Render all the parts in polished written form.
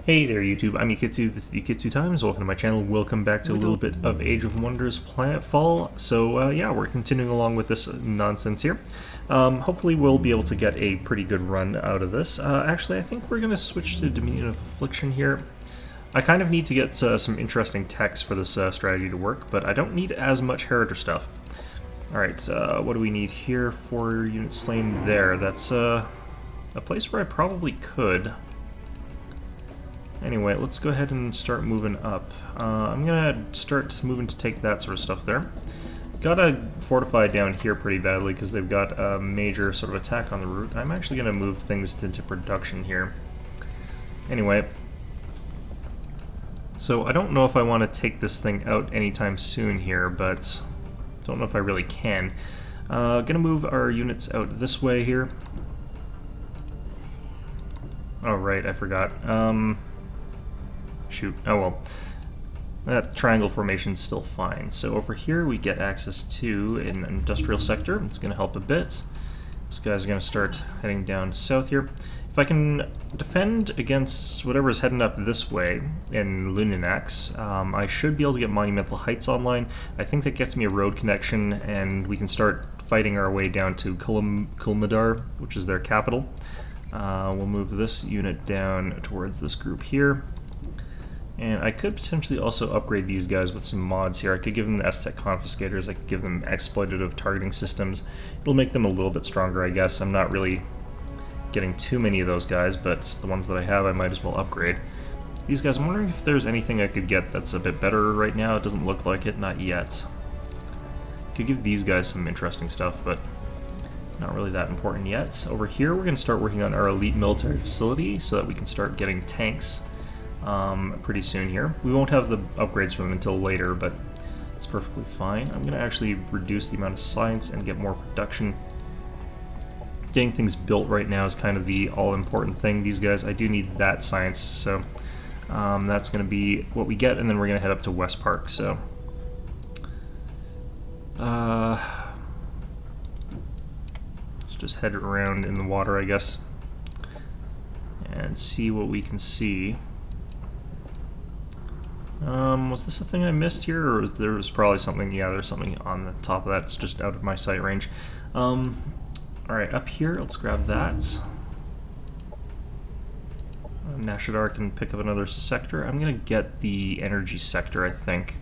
Hey there YouTube, I'm Yukitsu, this is Yukitsu Times, welcome to my channel, welcome back to a little bit of Age of Wonders Planetfall. So yeah, we're continuing along with this nonsense here. Hopefully we'll be able to get a pretty good run out of this. Actually, I think we're going to switch to Dominion of Affliction here. I kind of need to get some interesting text for this strategy to work, but I don't need as much Heritage stuff. Alright, what do we need here? 4 units slain there. That's a place where I probably could. Anyway, let's go ahead and start moving up. I'm gonna start moving to take that sort of stuff there. Gotta fortify down here pretty badly because they've got a major sort of attack on the route. I'm actually gonna move things into production here. Anyway, so I don't know if I want to take this thing out anytime soon here, but don't know if I really can. Gonna move our units out this way here. Oh right, I forgot. Shoot, oh well. That triangle formation's still fine. So over here we get access to an industrial sector. It's going to help a bit. These guys are going to start heading down south here. If I can defend against whatever's heading up this way in Luninax, I should be able to get Monumental Heights online. I think that gets me a road connection, and we can start fighting our way down to Kulmadar, which is their capital. We'll move this unit down towards this group here. And I could potentially also upgrade these guys with some mods here. I could give them the S-Tech Confiscators, I could give them exploitative targeting systems. It'll make them a little bit stronger, I guess. I'm not really getting too many of those guys, but the ones that I have I might as well upgrade. These guys, I'm wondering if there's anything I could get that's a bit better right now. It doesn't look like it, not yet. Could give these guys some interesting stuff, but not really that important yet. Over here we're going to start working on our elite military facility so that we can start getting tanks pretty soon here. We won't have the upgrades for them until later, but it's perfectly fine. I'm going to actually reduce the amount of science and get more production. Getting things built right now is kind of the all-important thing. These guys, I do need that science, so that's going to be what we get, and then we're going to head up to West Park. So let's just head around in the water, I guess, and see what we can see. Was this a thing I missed here, or was there probably something? Yeah, there's something on the top of that. It's just out of my sight range. Alright, up here, let's grab that. Nashadar can pick up another sector. I'm gonna get the energy sector, I think.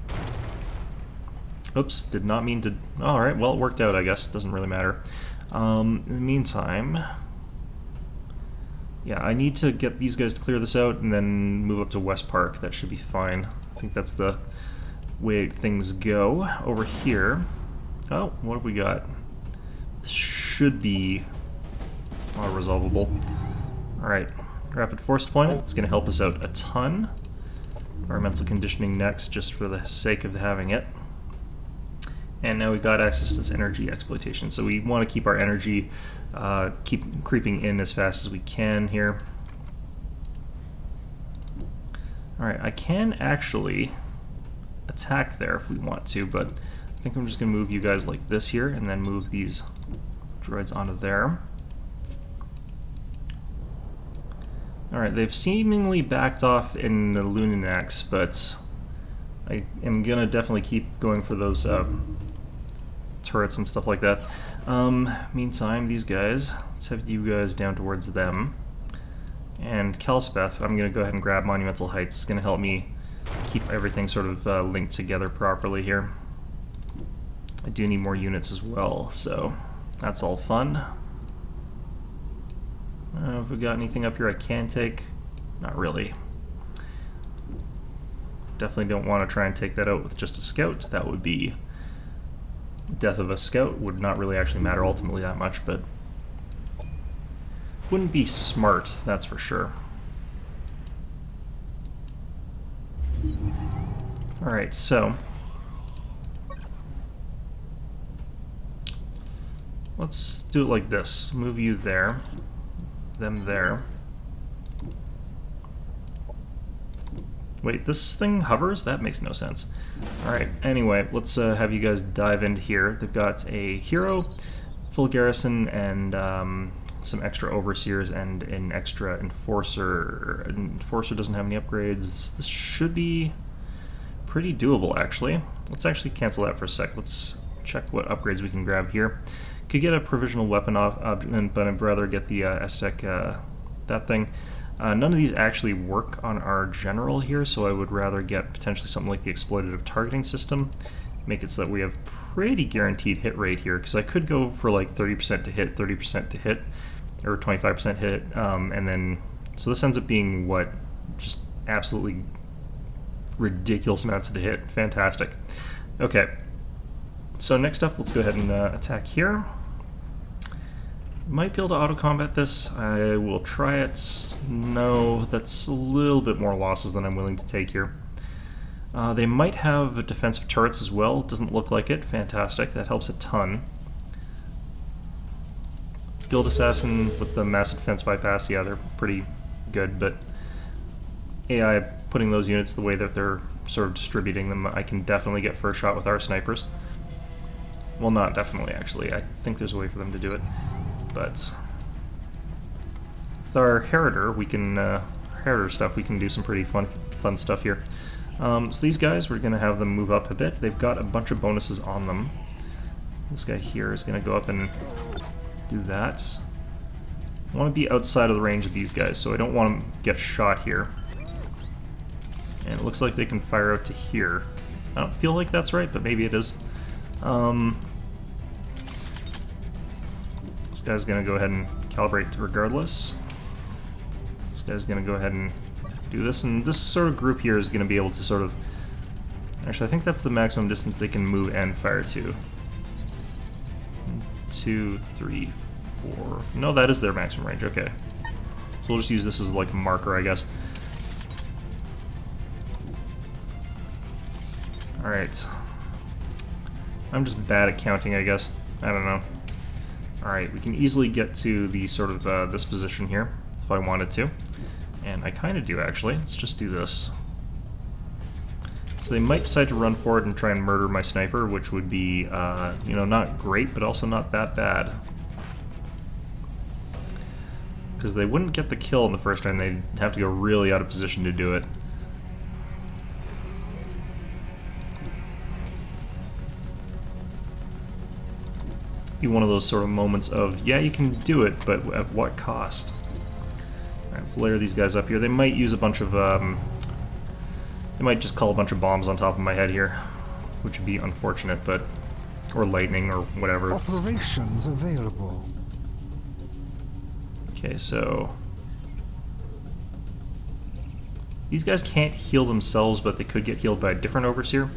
Oops, did not mean to... Alright, well, it worked out, I guess. Doesn't really matter. In the meantime... Yeah, I need to get these guys to clear this out and then move up to West Park. That should be fine. I think that's the way things go. Over here... Oh, what have we got? This should be resolvable. Alright, rapid force deployment. It's going to help us out a ton. Environmental conditioning next, just for the sake of having it. And now we've got access to this energy exploitation. So we want to keep our energy, keep creeping in as fast as we can here. Alright, I can actually attack there if we want to, but I think I'm just going to move you guys like this here, and then move these droids onto there. Alright, they've seemingly backed off in the Luninax, but I am going to definitely keep going for those turrets and stuff like that. Meantime, these guys, let's have you guys down towards them. And Kelspeth, I'm going to go ahead and grab Monumental Heights. It's going to help me keep everything sort of linked together properly here. I do need more units as well, so that's all fun. Have we got anything up here I can take? Not really. Definitely don't want to try and take that out with just a scout. That would be... Death of a scout would not really actually matter ultimately that much, but wouldn't be smart, that's for sure. Alright, so let's do it like this. Move you there, them there. Wait, this thing hovers? That makes no sense. Alright, anyway, let's have you guys dive into here. They've got a hero, full garrison, and some extra overseers and an extra enforcer. Enforcer doesn't have any upgrades. This should be pretty doable, actually. Let's actually cancel that for a sec. Let's check what upgrades we can grab here. Could get a provisional weapon option, but I'd rather get the Aztec, that thing. None of these actually work on our general here, so I would rather get potentially something like the exploitative targeting system. Make it so that we have pretty guaranteed hit rate here, because I could go for like 30% to hit, 30% to hit, or 25% hit, and then, so this ends up being what? Just absolutely ridiculous amounts to hit. Fantastic. Okay, so next up, let's go ahead and attack here. Might be able to auto-combat this. I will try it. No, that's a little bit more losses than I'm willing to take here. They might have defensive turrets as well. Doesn't look like it. Fantastic. That helps a ton. Guild Assassin with the massive defense bypass, yeah, they're pretty good, but AI putting those units the way that they're sort of distributing them, I can definitely get first shot with our snipers. Well, not definitely, actually. I think there's a way for them to do it. But with our Heriter, we can Heriter stuff. We can do some pretty fun stuff here. So these guys, we're going to have them move up a bit. They've got a bunch of bonuses on them. This guy here is going to go up and do that. I want to be outside of the range of these guys, so I don't want to get shot here. And it looks like they can fire out to here. I don't feel like that's right, but maybe it is. This guy's going to go ahead and calibrate regardless. This guy's going to go ahead and do this, and this sort of group here is going to be able to sort of... Actually, I think that's the maximum distance they can move and fire to. 1, 2, 3, 4... No, that is their maximum range, okay. So we'll just use this as like a marker, I guess. Alright. I'm just bad at counting, I guess. I don't know. Alright, we can easily get to the sort of this position here, if I wanted to. And I kind of do, actually. Let's just do this. So they might decide to run forward and try and murder my sniper, which would be, you know, not great, but also not that bad. Because they wouldn't get the kill in the first round, they'd have to go really out of position to do it. Be one of those sort of moments of, yeah, you can do it, but at what cost? Alright, let's layer these guys up here. They might use a bunch of, they might just call a bunch of bombs on top of my head here, which would be unfortunate, but, or lightning, or whatever. Operations available. Okay, so these guys can't heal themselves, but they could get healed by a different overseer.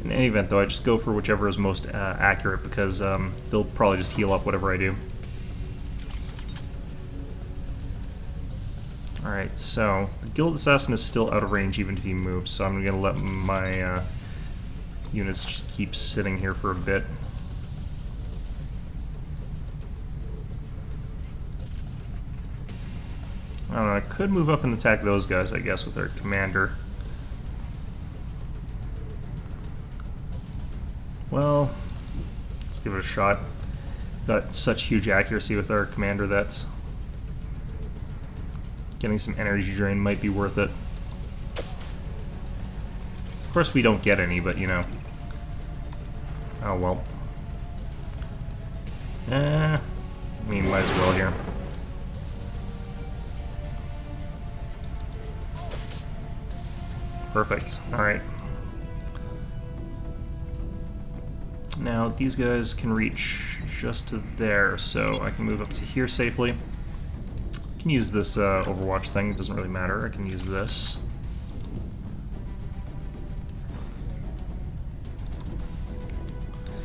In any event, though, I just go for whichever is most accurate, because they'll probably just heal up whatever I do. Alright, so the Guild Assassin is still out of range even if he moves, so I'm going to let my units just keep sitting here for a bit. I don't know, I could move up and attack those guys, I guess, with our commander. Well, let's give it a shot. Got such huge accuracy with our commander that getting some energy drain might be worth it. Of course we don't get any, but you know. Oh well. I mean, might as well here. Perfect. Alright. Now, these guys can reach just to there, so I can move up to here safely. I can use this Overwatch thing, it doesn't really matter. I can use this.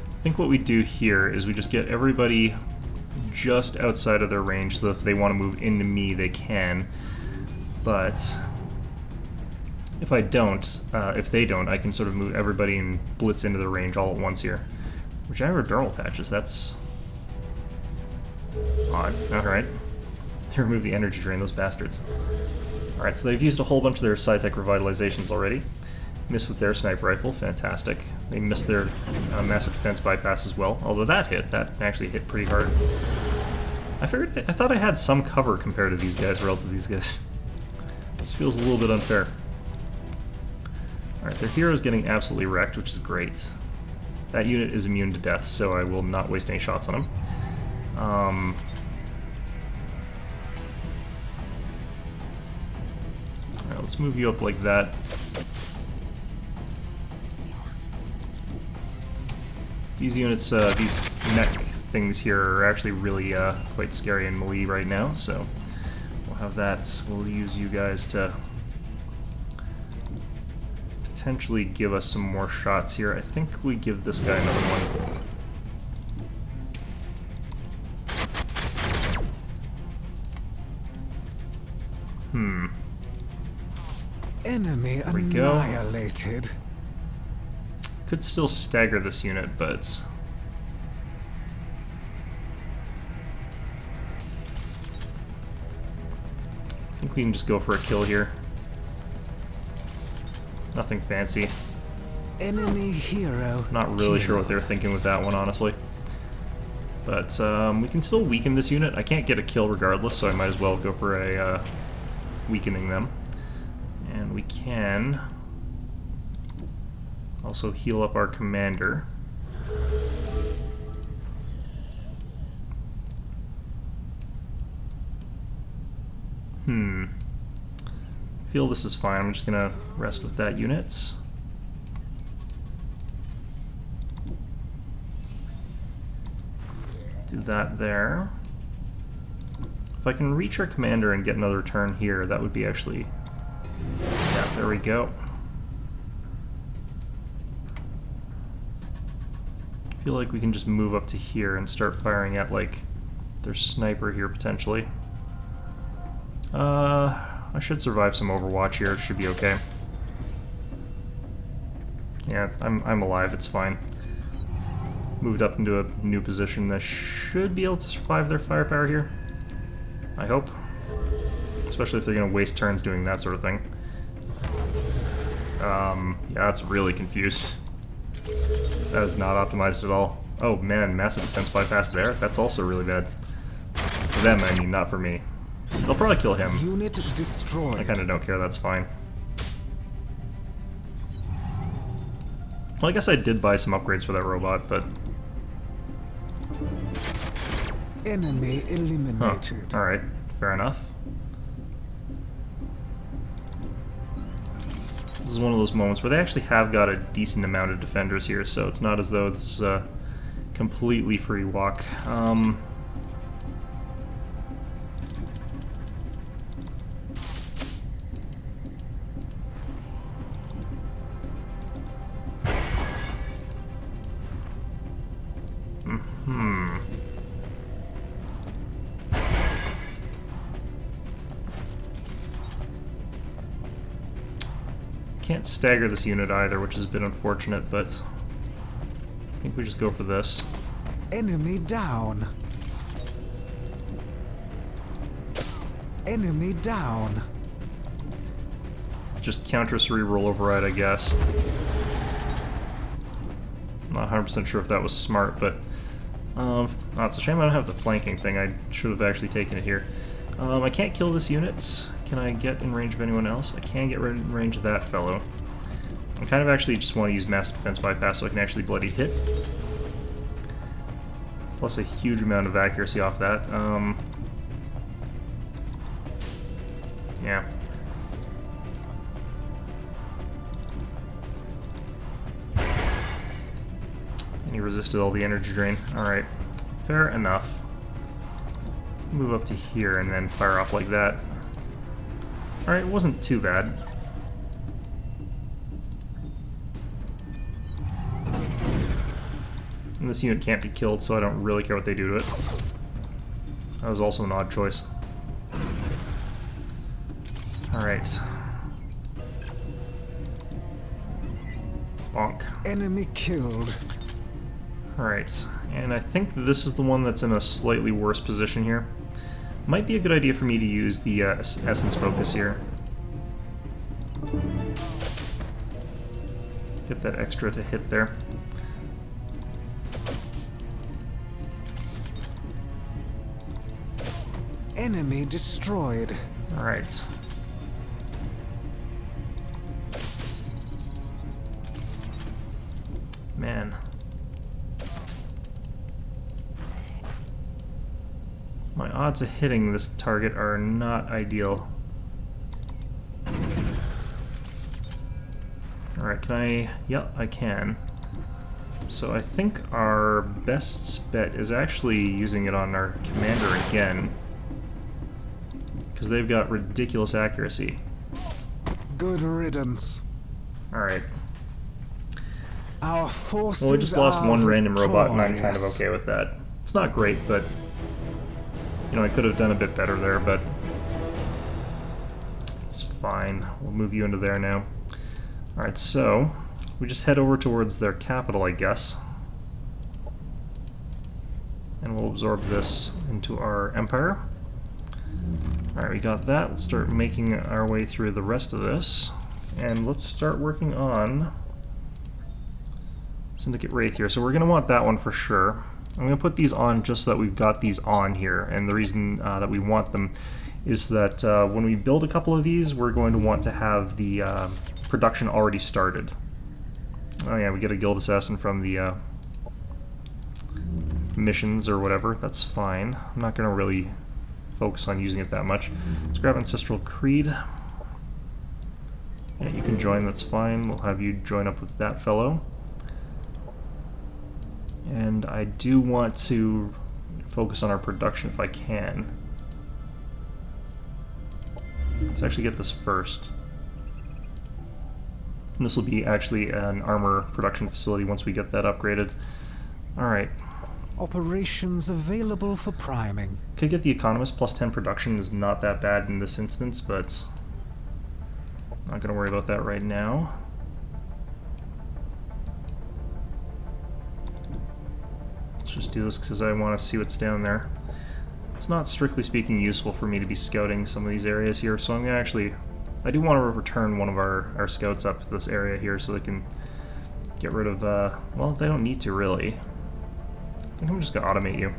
I think what we do here is we just get everybody just outside of their range, so if they want to move into me, they can. But if I don't, if they don't, I can sort of move everybody and blitz into the range all at once here. Which aerodermal patches, that's odd. Alright. They remove the energy drain, those bastards. Alright, so they've used a whole bunch of their Sci-Tech revitalizations already. Missed with their sniper rifle, fantastic. They missed their massive defense bypass as well, although that actually hit pretty hard. I thought I had some cover compared to these guys, relative to these guys. This feels a little bit unfair. Alright, their hero's getting absolutely wrecked, which is great. That unit is immune to death, so I will not waste any shots on him. Alright, let's move you up like that. These units, these neck things here are actually really quite scary and melee right now, so we'll have that. We'll use you guys to potentially give us some more shots here. I think we give this guy another one. Enemy There we go. annihilated. Could still stagger this unit, but I think we can just go for a kill here. Nothing fancy. Enemy hero. Not really sure what they were thinking with that one, honestly. But we can still weaken this unit. I can't get a kill regardless, so I might as well go for a weakening them. And we can also heal up our commander. I feel this is fine. I'm just gonna rest with that unit. Do that there. If I can reach our commander and get another turn here, that would be actually... Yeah, there we go. I feel like we can just move up to here and start firing at, like, their sniper here, potentially. I should survive some Overwatch here. It should be okay. Yeah, I'm alive. It's fine. Moved up into a new position that should be able to survive their firepower here. I hope. Especially if they're going to waste turns doing that sort of thing. Yeah, that's really confused. That is not optimized at all. Oh man, massive defense bypass there. That's also really bad. For them, I mean, not for me. They'll probably kill him. Unit destroyed. I kind of don't care, that's fine. Well, I guess I did buy some upgrades for that robot, but... Enemy eliminated. Alright, fair enough. This is one of those moments where they actually have got a decent amount of defenders here, so it's not as though it's a completely free walk. Can't stagger this unit either, which has been unfortunate, but I think we just go for this. Enemy down. Enemy down. Just counter reroll override, I guess. I'm not 100% sure if that was smart, but oh, it's a shame I don't have the flanking thing. I should have actually taken it here. I can't kill this unit. Can I get in range of anyone else? I can get in range of that fellow. I kind of actually just want to use massive defense bypass so I can actually bloody hit. Plus a huge amount of accuracy off that. Yeah. And he resisted all the energy drain. Alright. Fair enough. Move up to here and then fire off like that. Alright, it wasn't too bad. And this unit can't be killed, so I don't really care what they do to it. That was also an odd choice. Alright. Bonk. Enemy killed. Alright, and I think this is the one that's in a slightly worse position here. Might be a good idea for me to use the Essence Focus here. Get that extra to hit there. Enemy destroyed. Alright. Man. My odds of hitting this target are not ideal. Alright, can I... Yep, I can. So I think our best bet is actually using it on our commander again. Because they've got ridiculous accuracy. Good riddance. Alright. Our forces Well, we just lost one random robot, and I'm kind of victorious. okay with that. It's not great, but... You know, I could have done a bit better there, but... It's fine. We'll move you into there now. Alright, so... We just head over towards their capital, I guess. And we'll absorb this into our empire. Alright, we got that. Let's start making our way through the rest of this. And let's start working on Syndicate Wraith here. So we're going to want that one for sure. I'm going to put these on just so that we've got these on here. And the reason that we want them is that when we build a couple of these, we're going to want to have the production already started. Oh yeah, we get a guild assassin from the missions or whatever. That's fine. I'm not going to really focus on using it that much. Let's grab Ancestral Creed. Yeah, you can join, that's fine. We'll have you join up with that fellow. And I do want to focus on our production if I can. Let's actually get this first. And this will be actually an armor production facility once we get that upgraded. Alright. Operations available for priming. Could get the Economist plus 10 production is not that bad in this instance, but not going to worry about that right now. Let's just do this because I want to see what's down there. It's not strictly speaking useful for me to be scouting some of these areas here, so I'm going to actually... I do want to return one of our scouts up to this area here so they can get rid of, well, they don't need to really. I think I'm just going to automate you.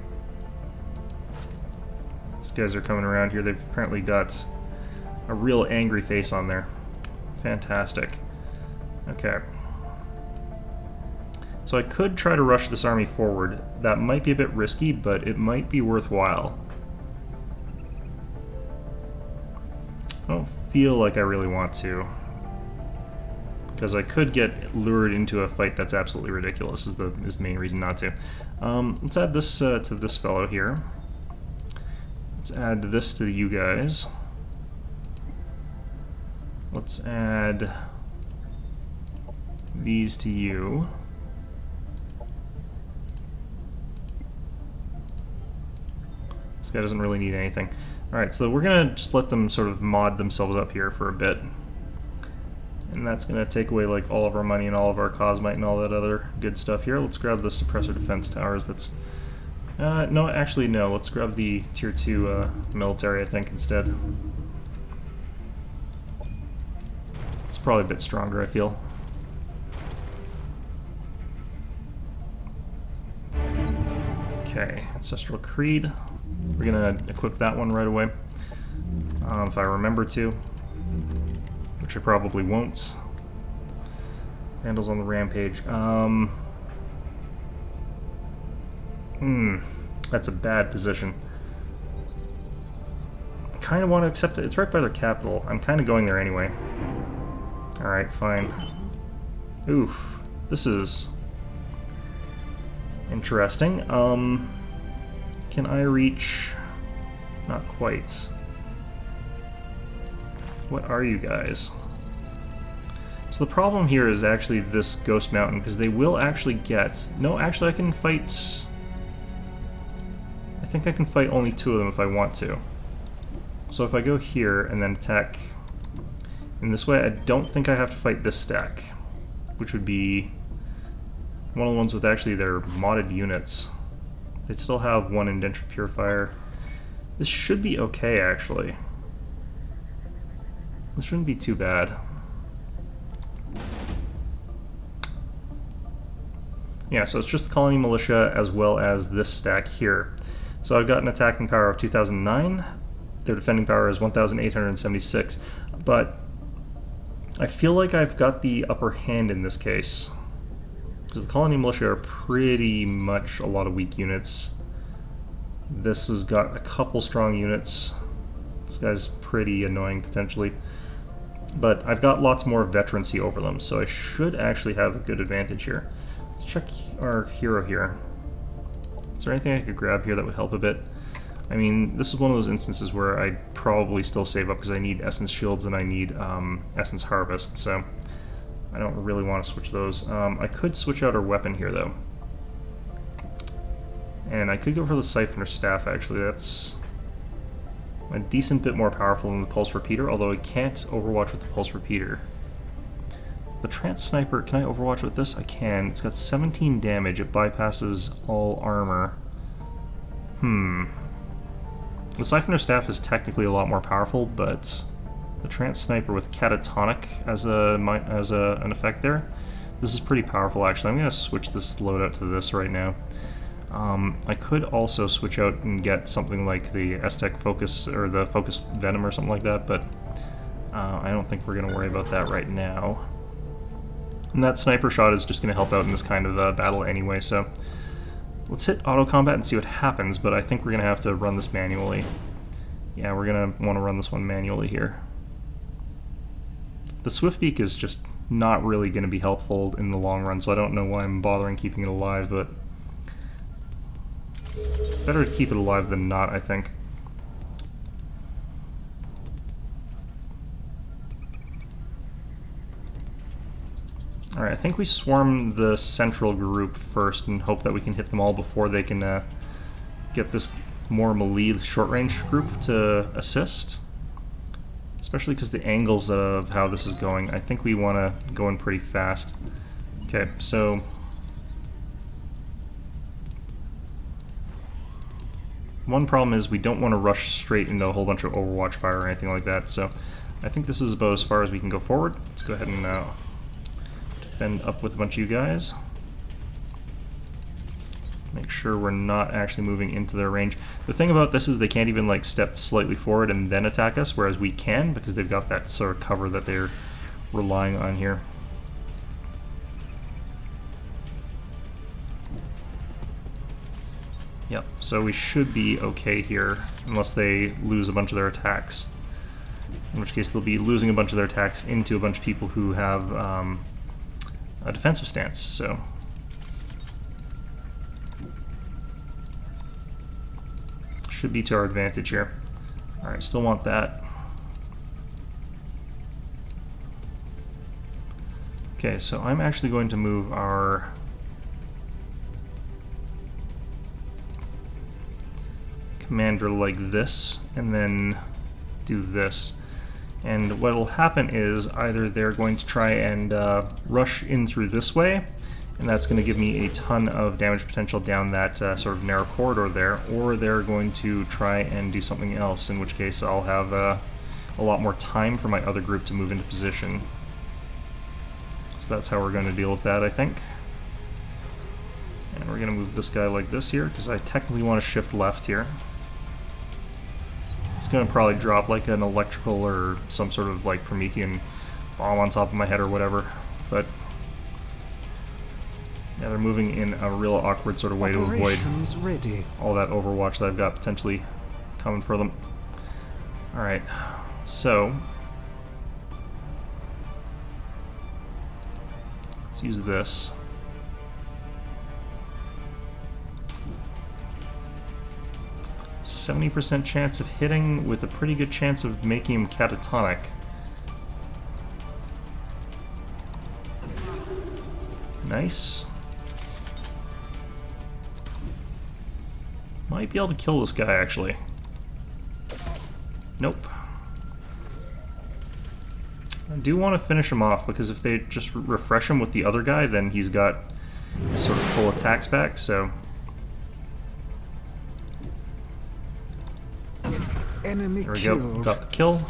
These guys are coming around here. They've apparently got a real angry face on there. Fantastic. Okay. So I could try to rush this army forward. That might be a bit risky, but it might be worthwhile. I don't feel like I really want to, because I could get lured into a fight that's absolutely ridiculous. Is the main reason not to. Let's add this to this fellow here. Let's add this to you guys. Let's add these to you. This guy doesn't really need anything. Alright, so we're going to just let them sort of mod themselves up here for a bit. And that's going to take away like all of our money and all of our cosmite and all that other good stuff here. Let's grab the suppressor defense towers. That's... no, actually no. Let's grab the tier 2 military, I think, instead. It's probably a bit stronger, I feel. Okay, Ancestral Creed. We're going to equip that one right away, if I remember to, which I probably won't. Vandals on the Rampage. That's a bad position. I kind of want to accept it. It's right by their capital. I'm kind of going there anyway. Alright, fine. Oof. This is interesting. Can I reach... Not quite. What are you guys? So the problem here is actually this Ghost Mountain, because they will actually get... No, actually I can fight... I think I can fight only 2 of them if I want to. So if I go here and then attack in this way, I don't think I have to fight this stack, which would be one of the ones with actually their modded units. They still have 1 Indentured Purifier. This should be okay, actually. This shouldn't be too bad. Yeah, so it's just the Colony Militia as well as this stack here. So I've got an attacking power of 2009, Their defending power is 1,876, but I feel like I've got the upper hand in this case, because the colony militia are pretty much a lot of weak units. This has got a couple strong units. This guy's pretty annoying potentially, but I've got lots more veterancy over them, so I should actually have a good advantage here. Let's check our hero here. Is there anything I could grab here that would help a bit? I mean, this is one of those instances where I'd probably still save up because I need Essence Shields and I need Essence Harvest, so I don't really want to switch those. I could switch out our weapon here, though. And I could go for the Siphoner Staff, actually. That's a decent bit more powerful than the Pulse Repeater, although I can't overwatch with the Pulse Repeater. The Trance Sniper, can I overwatch with this? I can. It's got 17 damage. It bypasses all armor. The Siphoner Staff is technically a lot more powerful, but the Trance Sniper with Catatonic as an effect there, this is pretty powerful actually. I'm going to switch this loadout to this right now. I could also switch out and get something like the Aztec Focus, or the Focus Venom or something like that, but I don't think we're going to worry about that right now. And that Sniper Shot is just going to help out in this kind of battle anyway, so let's hit auto combat and see what happens, but I think we're going to have to run this manually. Yeah, we're going to want to run this one manually here. The Swift Beak is just not really going to be helpful in the long run, so I don't know why I'm bothering keeping it alive, but better to keep it alive than not, I think. Alright, I think we swarm the central group first and hope that we can hit them all before they can get this more melee short-range group to assist. Especially because the angles of how this is going, I think we want to go in pretty fast. Okay, so one problem is we don't want to rush straight into a whole bunch of Overwatch fire or anything like that, so I think this is about as far as we can go forward. Let's go ahead and defend up with a bunch of you guys. Make sure we're not actually moving into their range. The thing about this is they can't even like step slightly forward and then attack us, whereas we can because they've got that sort of cover that they're relying on here. Yep, so we should be okay here, unless they lose a bunch of their attacks. In which case they'll be losing a bunch of their attacks into a bunch of people who have a defensive stance, so should be to our advantage here. Alright, still want that. Okay, so I'm actually going to move our commander like this, and then do this. And what will happen is either they're going to try and rush in through this way, and that's going to give me a ton of damage potential down that sort of narrow corridor there, or they're going to try and do something else, in which case I'll have a lot more time for my other group to move into position. So that's how we're going to deal with that, I think. And we're going to move this guy like this here, because I technically want to shift left here. It's going to probably drop like an electrical or some sort of like Promethean bomb on top of my head or whatever, but yeah, they're moving in a real awkward sort of way to avoid all that Overwatch that I've got potentially coming for them. Alright, so let's use this. %70 chance of hitting with a pretty good chance of making him catatonic. Nice. Might be able to kill this guy, actually. Nope. I do want to finish him off, because if they just refresh him with the other guy, then he's got sort of full attacks back, so... Enemy there we killed. go, got the kill.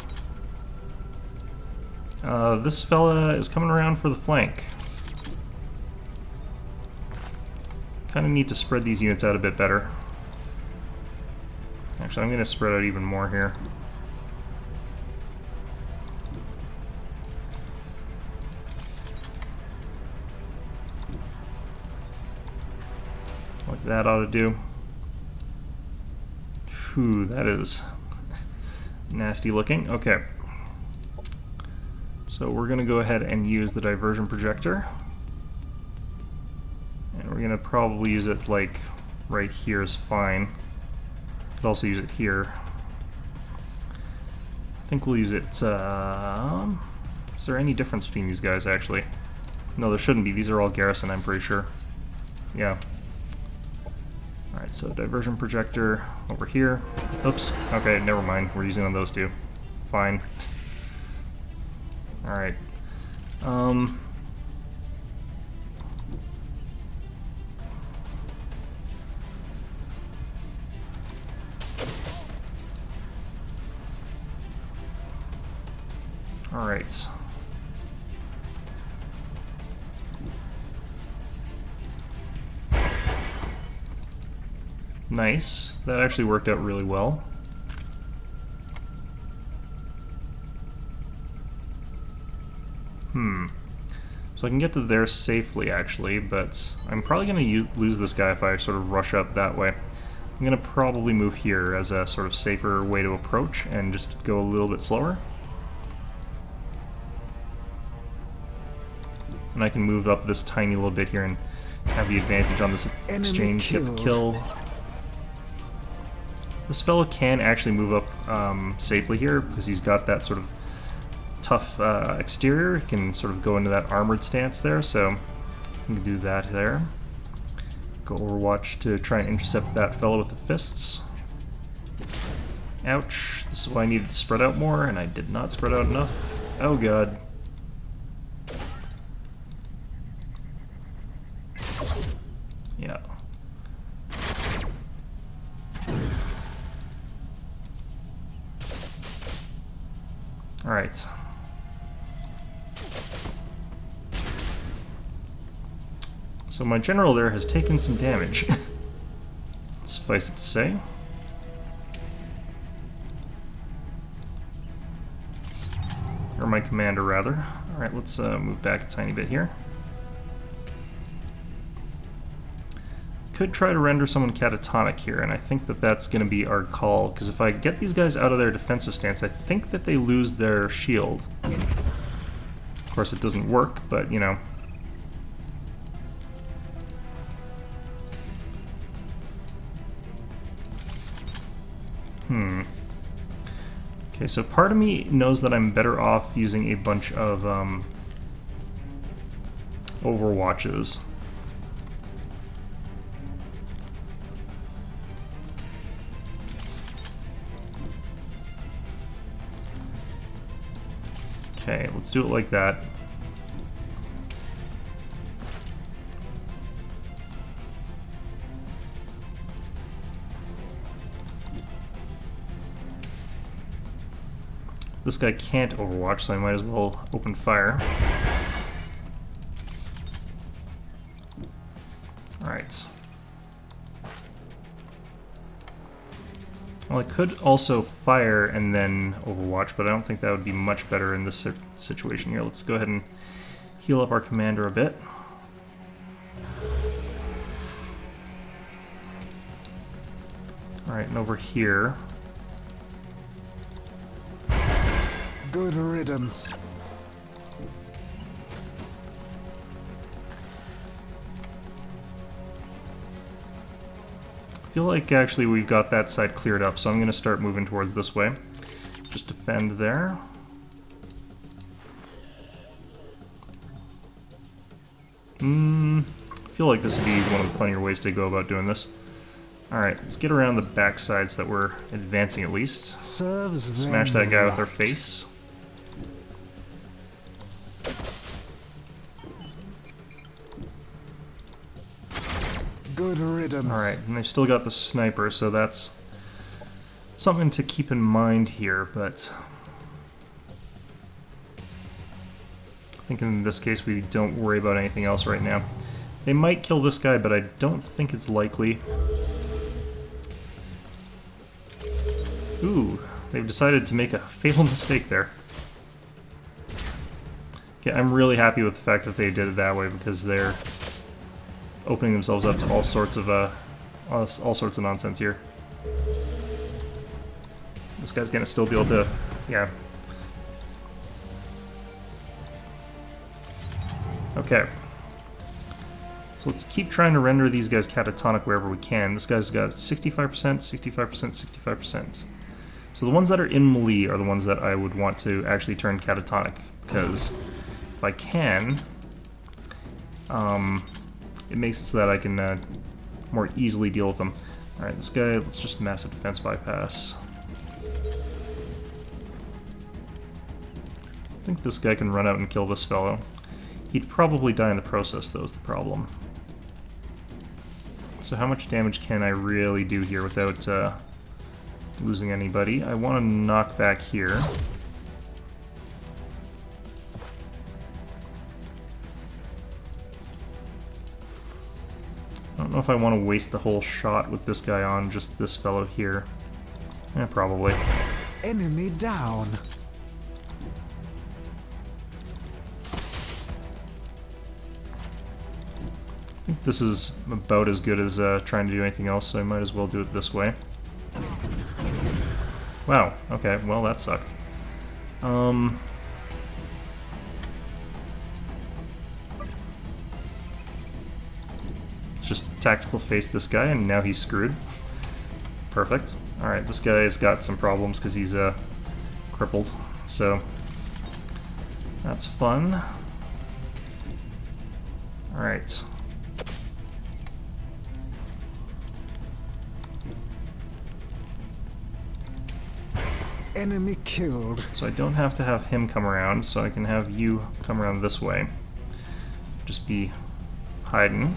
This fella is coming around for the flank. Kind of need to spread these units out a bit better. Actually, I'm going to spread out even more here. That ought to do. Whew, that is nasty looking. Okay. So we're going to go ahead and use the diversion projector. And we're going to probably use it like right here is fine. Could also use it here. I think we'll use it. Is there any difference between these guys actually? No, there shouldn't be. These are all garrison, I'm pretty sure. Yeah. Alright, so diversion projector over here. Oops. Okay, never mind. We're using on those two. Fine. Alright. Alright. Nice. That actually worked out really well. So I can get to there safely, actually, but I'm probably going to lose this guy if I sort of rush up that way. I'm going to probably move here as a sort of safer way to approach and just go a little bit slower. And I can move up this tiny little bit here and have the advantage on this exchange, get the kill. This fellow can actually move up safely here because he's got that sort of tough exterior. He can sort of go into that armored stance there, so I can do that there. Go Overwatch to try and intercept that fellow with the fists. Ouch. This is why I needed to spread out more, and I did not spread out enough. Oh god. Yeah. Alright. So my general there has taken some damage. Suffice it to say. Or my commander, rather. Alright, let's move back a tiny bit here. Could try to render someone catatonic here, and I think that that's going to be our call, because if I get these guys out of their defensive stance, I think that they lose their shield. Of course, it doesn't work, but, you know. Okay, so part of me knows that I'm better off using a bunch of Overwatches. Okay, let's do it like that. This guy can't overwatch, so I might as well open fire. Alright. Well, I could also fire and then overwatch, but I don't think that would be much better in this situation here. Let's go ahead and heal up our commander a bit. Alright, and over here. Good riddance. I feel like actually we've got that side cleared up, so I'm going to start moving towards this way. Just defend there. I feel like this would be one of the funnier ways to go about doing this. Alright, let's get around the backside so that we're advancing at least. Smash that guy with our face. Good riddance. Alright, and they've still got the sniper, so that's something to keep in mind here, but I think in this case we don't worry about anything else right now. They might kill this guy, but I don't think it's likely. Ooh, they've decided to make a fatal mistake there. Okay, I'm really happy with the fact that they did it that way, because they're opening themselves up to all sorts of all sorts of nonsense here. This guy's gonna still be able to, yeah. Okay. So let's keep trying to render these guys catatonic wherever we can. This guy's got 65%, 65%, 65%. So the ones that are in melee are the ones that I would want to actually turn catatonic, because if I can, it makes it so that I can more easily deal with them. Alright, this guy, let's just massive defense bypass. I think this guy can run out and kill this fellow. He'd probably die in the process, though, is the problem. So how much damage can I really do here without losing anybody? I want to knock back here. I don't know if I want to waste the whole shot with this guy on just this fellow here. Yeah, probably. Enemy down. I think this is about as good as trying to do anything else, so I might as well do it this way. Wow, okay, well that sucked. Just tactical face this guy, and now he's screwed. Perfect. Alright, this guy's got some problems because he's crippled, so that's fun. Alright. Enemy killed. So I don't have to have him come around, so I can have you come around this way. Just be hiding.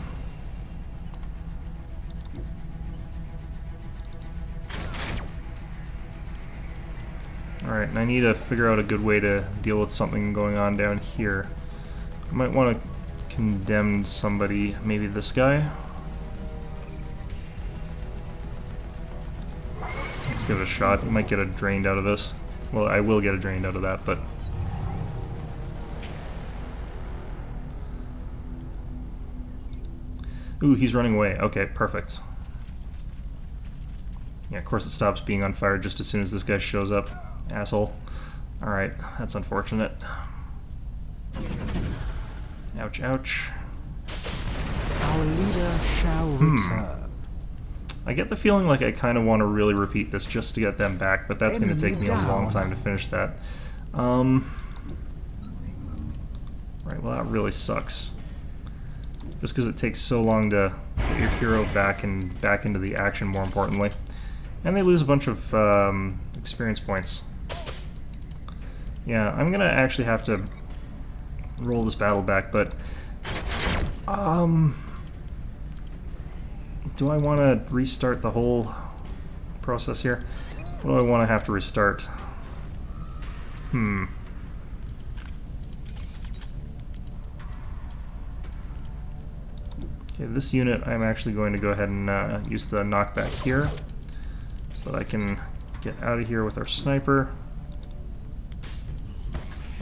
Alright, and I need to figure out a good way to deal with something going on down here. I might want to condemn somebody, maybe this guy. Let's give it a shot. We might get a drained out of this. Well, I will get a drained out of that, but... Ooh, he's running away. Okay, perfect. Yeah, of course it stops being on fire just as soon as this guy shows up. Asshole. Alright, that's unfortunate. Ouch, ouch. Our leader shall return. I get the feeling like I kind of want to really repeat this just to get them back, but that's going to take me a long time to finish that. Right, well that really sucks. Just because it takes so long to get your hero back and back into the action, more importantly. And they lose a bunch of experience points. Yeah, I'm going to actually have to roll this battle back, but... do I want to restart the whole process here? What do I want to have to restart? Okay, this unit I'm actually going to go ahead and use the knockback here so that I can get out of here with our sniper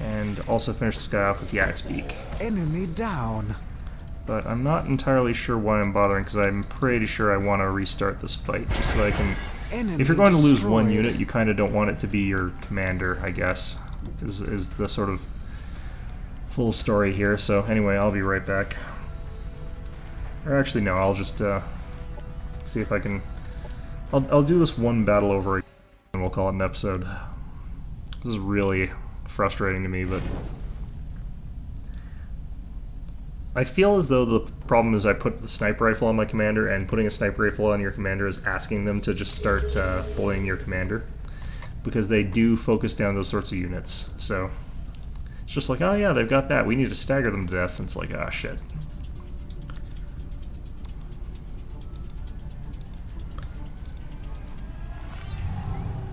and also finish this guy off with the axe beak. Enemy down. But I'm not entirely sure why I'm bothering, because I'm pretty sure I want to restart this fight, just so I can... Enemy if you're going to lose one destroyed. unit, you kind of don't want it to be your commander, I guess, is the sort of full story here. So anyway, I'll be right back. Or actually, no, I'll just see if I can... I'll do this one battle over again, and we'll call it an episode. This is really frustrating to me, but... I feel as though the problem is I put the sniper rifle on my commander, and putting a sniper rifle on your commander is asking them to just start bullying your commander, because they do focus down those sorts of units. So it's just like, oh yeah, they've got that, we need to stagger them to death, and it's like, ah, shit.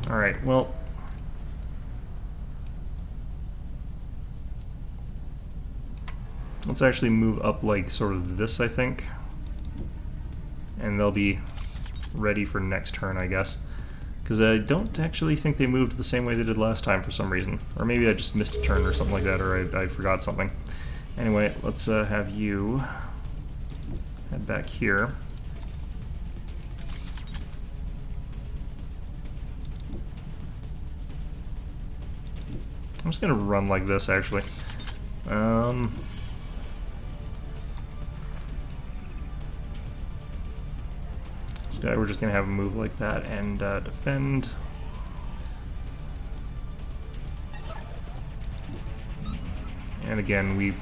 Alright, well... let's actually move up like sort of this, I think. And they'll be ready for next turn, I guess. Because I don't actually think they moved the same way they did last time for some reason. Or maybe I just missed a turn or something like that, or I forgot something. Anyway, let's have you head back here. I'm just gonna run like this, actually. This guy, we're just gonna have him move like that and defend. And again, we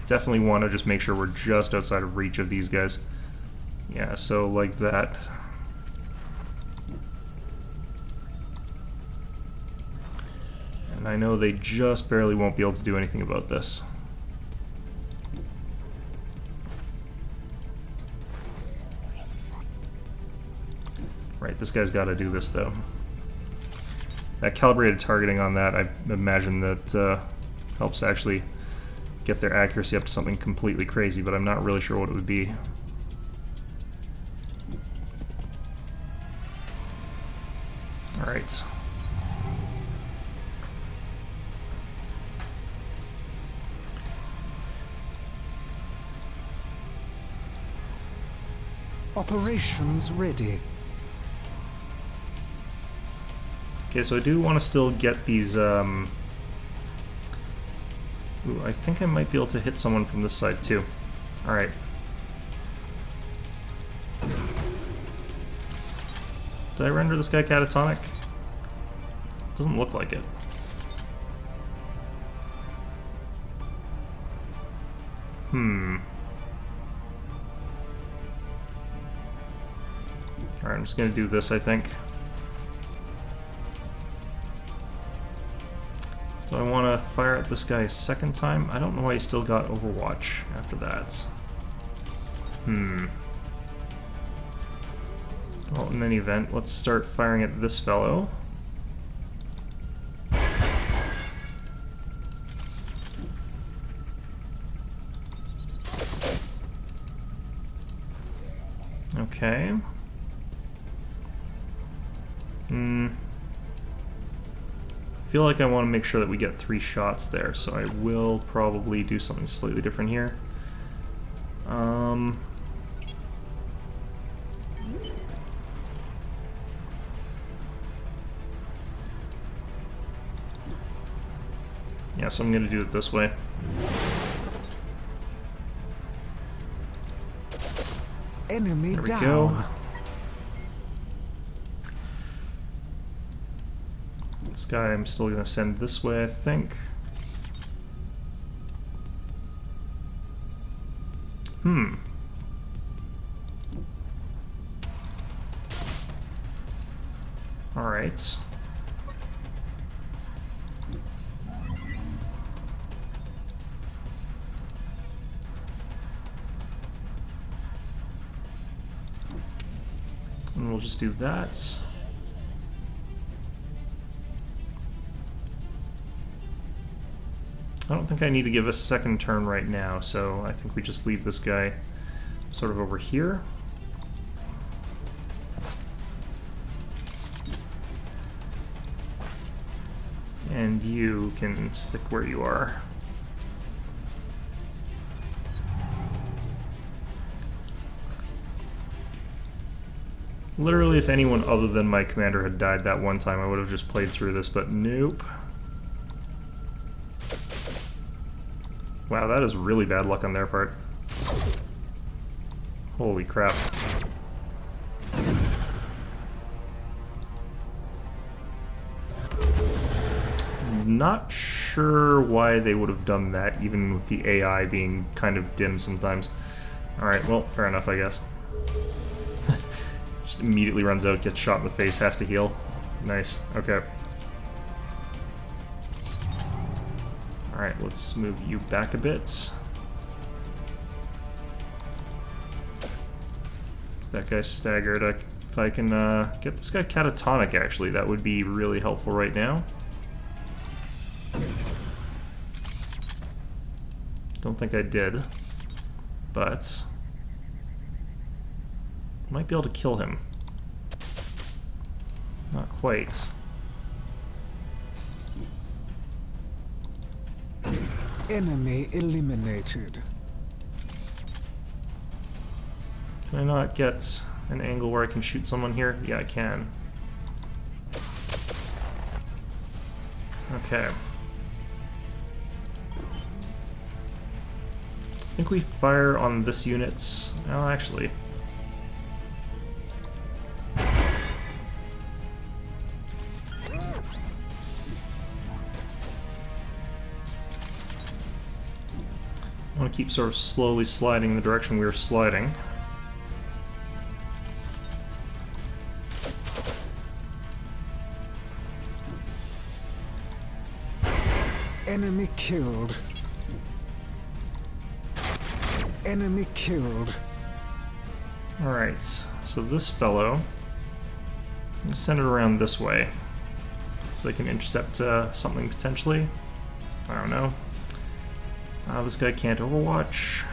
definitely want to just make sure we're just outside of reach of these guys. Yeah, so like that. And I know they just barely won't be able to do anything about this. Right, this guy's got to do this, though. That calibrated targeting on that, I imagine that helps actually get their accuracy up to something completely crazy, but I'm not really sure what it would be. Alright. Operations ready. Okay, so I do want to still get these, ooh, I think I might be able to hit someone from this side too. Alright. Did I render this guy catatonic? Doesn't look like it. Alright, I'm just gonna do this, I think. Do I want to fire at this guy a second time? I don't know why he still got Overwatch after that. Well, in any event, let's start firing at this fellow. Okay. I feel like I want to make sure that we get 3 shots there, so I will probably do something slightly different here. Yeah, so I'm going to do it this way. Enemy There we down. go. This guy I'm still going to send this way, I think. Alright. And we'll just do that. I don't think I need to give a second turn right now, so I think we just leave this guy sort of over here. And you can stick where you are. Literally, if anyone other than my commander had died that one time, I would have just played through this, but nope. Wow, that is really bad luck on their part. Holy crap. Not sure why they would have done that, even with the AI being kind of dim sometimes. Alright, well, fair enough, I guess. Just immediately runs out, gets shot in the face, has to heal. Nice, okay. Alright, let's move you back a bit. That guy's staggered. If I can get this guy catatonic, actually, that would be really helpful right now. Don't think I did, but might be able to kill him. Not quite. Enemy eliminated. Can I not get an angle where I can shoot someone here? Yeah, I can. Okay. I think we fire on this unit. Oh, actually. I want to keep sort of slowly sliding in the direction we were sliding. Enemy killed. Enemy killed. Alright, so this fellow, I'm going to send it around this way, so they can intercept something potentially. I don't know. This guy can't overwatch.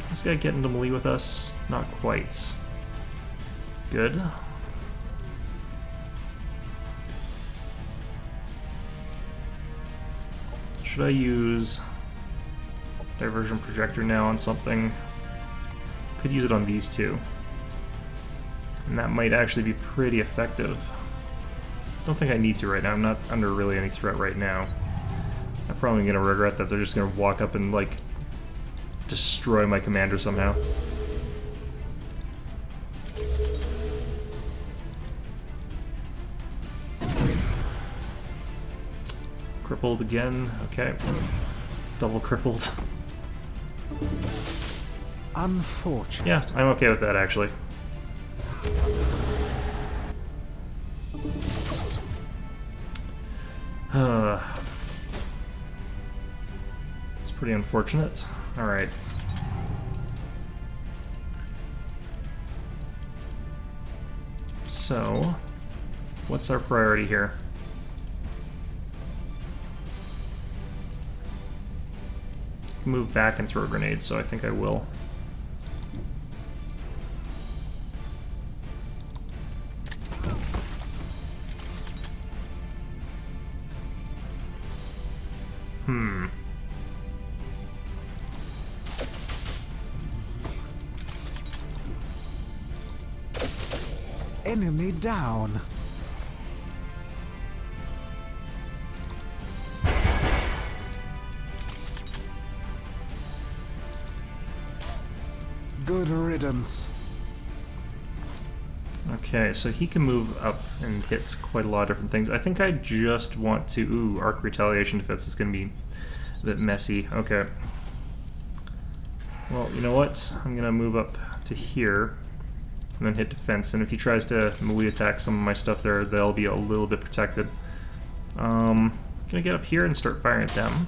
This guy get into melee with us? Not quite. Good. Should I use diversion projector now on something? Could use it on these two. And that might actually be pretty effective. Don't think I need to right now. I'm not under really any threat right now. I'm probably going to regret that. They're just going to walk up and, like, destroy my commander somehow. Crippled again. Okay. Double crippled. Unfortunate. Yeah, I'm okay with that, actually. It's pretty unfortunate. Alright. So, what's our priority here? Move back and throw grenades, so I think I will. Enemy down. Good riddance. Okay, so he can move up and hit quite a lot of different things. I think I just want to... Ooh, arc retaliation defense is going to be a bit messy. Okay. Well, you know what? I'm going to move up to here and then hit defense. And if he tries to melee attack some of my stuff there, they'll be a little bit protected. I'm going to get up here and start firing at them.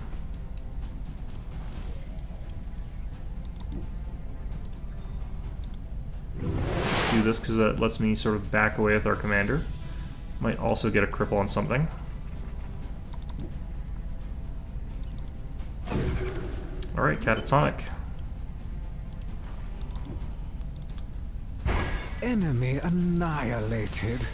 Do this because it lets me sort of back away with our commander. Might also get a cripple on something. Alright, catatonic. Enemy annihilated.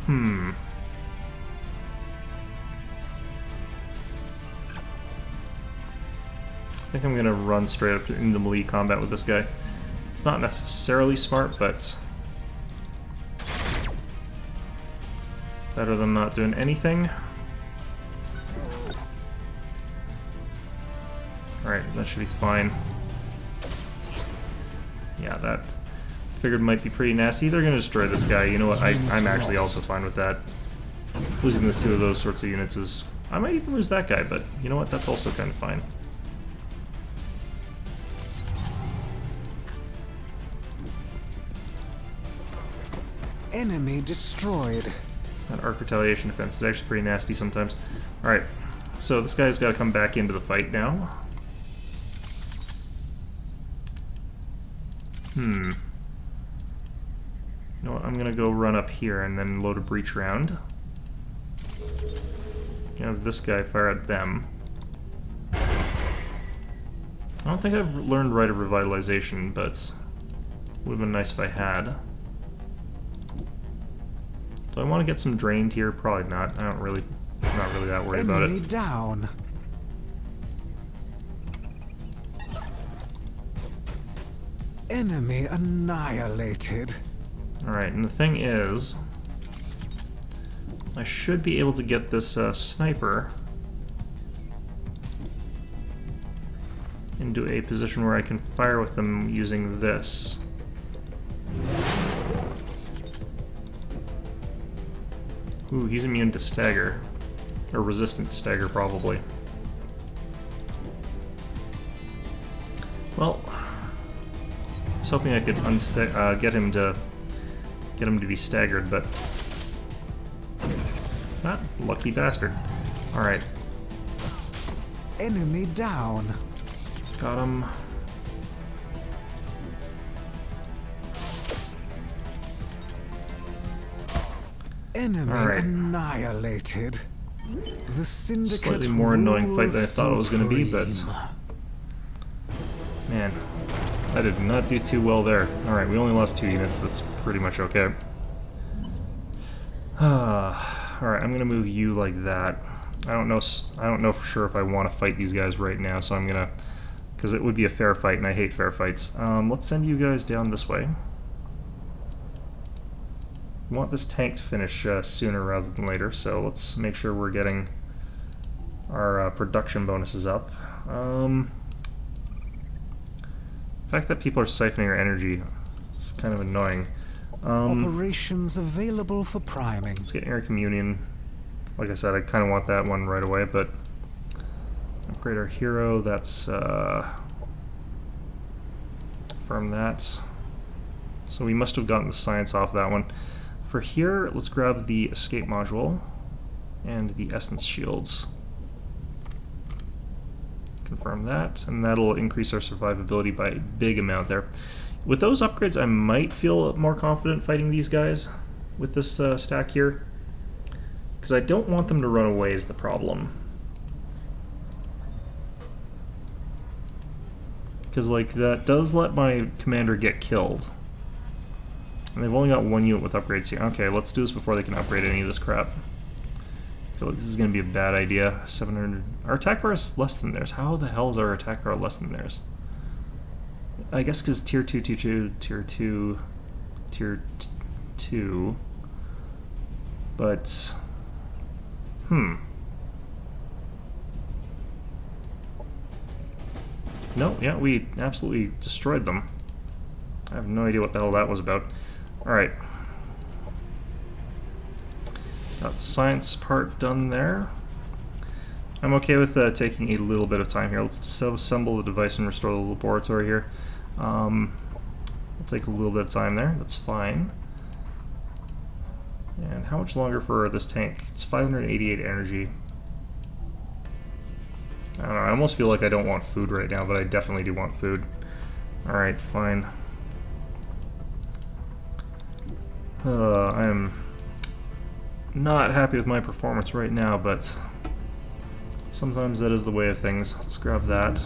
I think I'm going to run straight up into melee combat with this guy. It's not necessarily smart, but better than not doing anything. Alright, that should be fine. Yeah, that figured might be pretty nasty. They're going to destroy this guy. You know what? I'm actually also fine with that. Losing the two of those sorts of units is... I might even lose that guy, but you know what? That's also kind of fine. Enemy destroyed. That arc retaliation defense is actually pretty nasty sometimes. Alright, so this guy's got to come back into the fight now. You know what, I'm gonna go run up here and then load a breach round. Have this guy fire at them. I don't think I've learned Rite of Revitalization, but would have been nice if I had. Do I want to get some drained here? Probably not. I'm not really that worried about Enemy it. down. Enemy annihilated. Alright, and the thing is, I should be able to get this sniper into a position where I can fire with them using this. Ooh, he's immune to stagger. Or resistant to stagger, probably. Well, I was hoping I could get him to be staggered, but not lucky bastard. All right, Enemy down. got him. Enemy All right. annihilated. The Syndicate. Slightly more annoying fight than I thought it was going to be, but supreme. man, I did not do too well there. All right, we only lost 2 units. That's pretty much okay. All right, I'm gonna move you like that. I don't know for sure if I want to fight these guys right now, so I'm gonna, because it would be a fair fight, and I hate fair fights. Let's send you guys down this way. We want this tank to finish sooner rather than later, so let's make sure we're getting our production bonuses up. The fact that people are siphoning our energy is kind of annoying. Operations available for priming. Let's get air communion. Like I said, I kind of want that one right away, but upgrade our hero. That's confirm that. So we must have gotten the science off that one. For here, let's grab the escape module and the essence shields. Confirm that, and that'll increase our survivability by a big amount there. With those upgrades, I might feel more confident fighting these guys with this stack here, because I don't want them to run away is the problem. Because like that does let my commander get killed. And they've only got 1 unit with upgrades here. Okay, let's do this before they can upgrade any of this crap. I feel like this is going to be a bad idea. 700. Our attack bar is less than theirs. How the hell is our attack bar less than theirs? I guess because tier 2, tier 2, tier 2, tier 2. But, no, yeah, we absolutely destroyed them. I have no idea what the hell that was about. Alright. Got the science part done there. I'm okay with taking a little bit of time here. Let's disassemble the device and restore the laboratory here. We'll take a little bit of time there. That's fine. And how much longer for this tank? It's 588 energy. I don't know, I almost feel like I don't want food right now, but I definitely do want food. Alright, fine. I'm not happy with my performance right now, but sometimes that is the way of things. Let's grab that.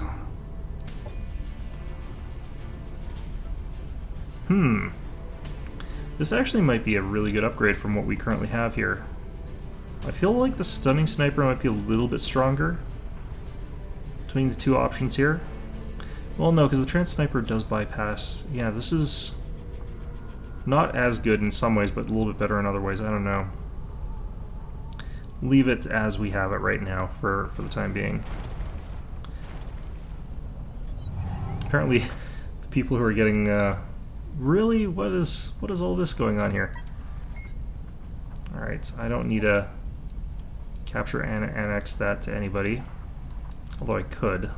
This actually might be a really good upgrade from what we currently have here. I feel like the stunning sniper might be a little bit stronger between the two options here. Well, no, because the trans sniper does bypass. Yeah, this is not as good in some ways, but a little bit better in other ways. I don't know. Leave it as we have it right now for the time being. Apparently, the people who are getting really, what is all this going on here? All right, I don't need to capture and annex that to anybody, although I could.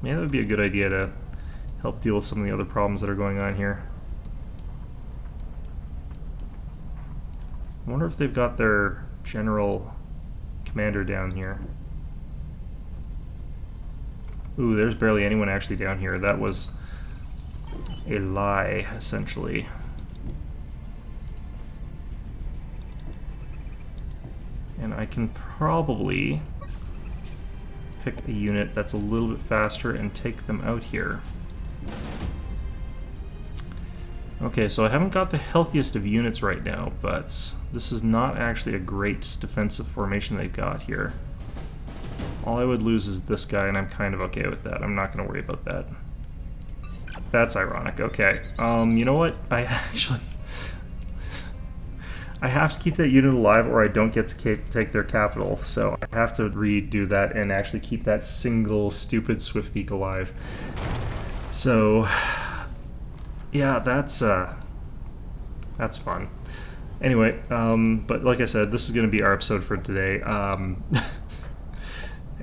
Maybe that would be a good idea to help deal with some of the other problems that are going on here. I wonder if they've got their general commander down here. Ooh, there's barely anyone actually down here. That was a lie, essentially. And I can probably pick a unit that's a little bit faster and take them out here. Okay, so I haven't got the healthiest of units right now, but this is not actually a great defensive formation they've got here. All I would lose is this guy, and I'm kind of okay with that. I'm not going to worry about that. That's ironic. Okay. You know what? I I have to keep that unit alive or I don't get to take their capital. So I have to redo that and actually keep that single stupid swift beak alive. So yeah, that's fun. Anyway, but like I said, this is going to be our episode for today.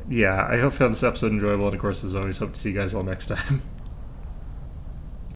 Yeah, I hope you found this episode enjoyable, and of course, as always, hope to see you guys all next time.